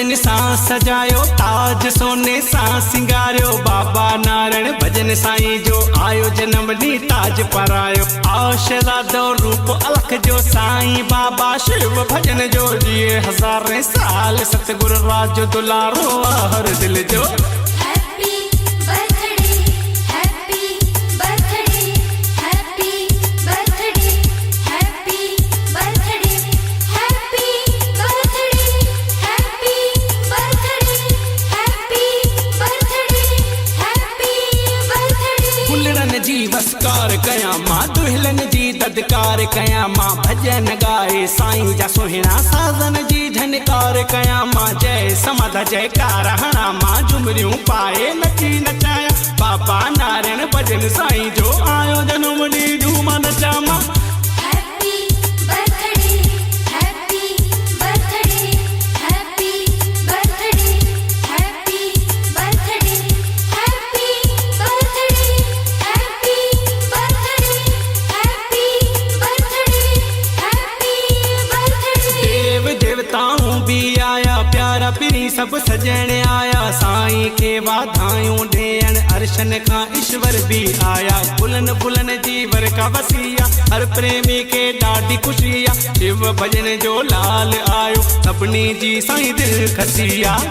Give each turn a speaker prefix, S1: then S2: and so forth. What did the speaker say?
S1: भजन सां सजायो ताज सोने सां सिंगारियो बाबा नारायण भजन साईं जो आयो जन्म ॾींहुं ताज परायो आशला दो रूप अलख जो साईं बाबा शिव भजन जो जिए हज़ारे साल सतगुरु राज दुलारो हर दिल जो जी बसकार कया मां दुल्हन जी ददकार कया मां भजन गाए साईं जा सुहिणा साजन जी झनकार कया मां जय समध जयकार हणा मां झुमरियूं पाए नची नचाया बाबा नारायण भजन साईं जो आयो जनम ॾींहुं झूम नचा मां भी आया प्यारा पिरी सब सजण आया साईं के वाधायूं ॾियण अर्शन खां ईश्वर भी आया बुलन बुलन जीवर का वसिया हर प्रेमी के ॾाढी खुशी शिव भजन जो लाल आयो सभिनी जी साईं दिल खसिया।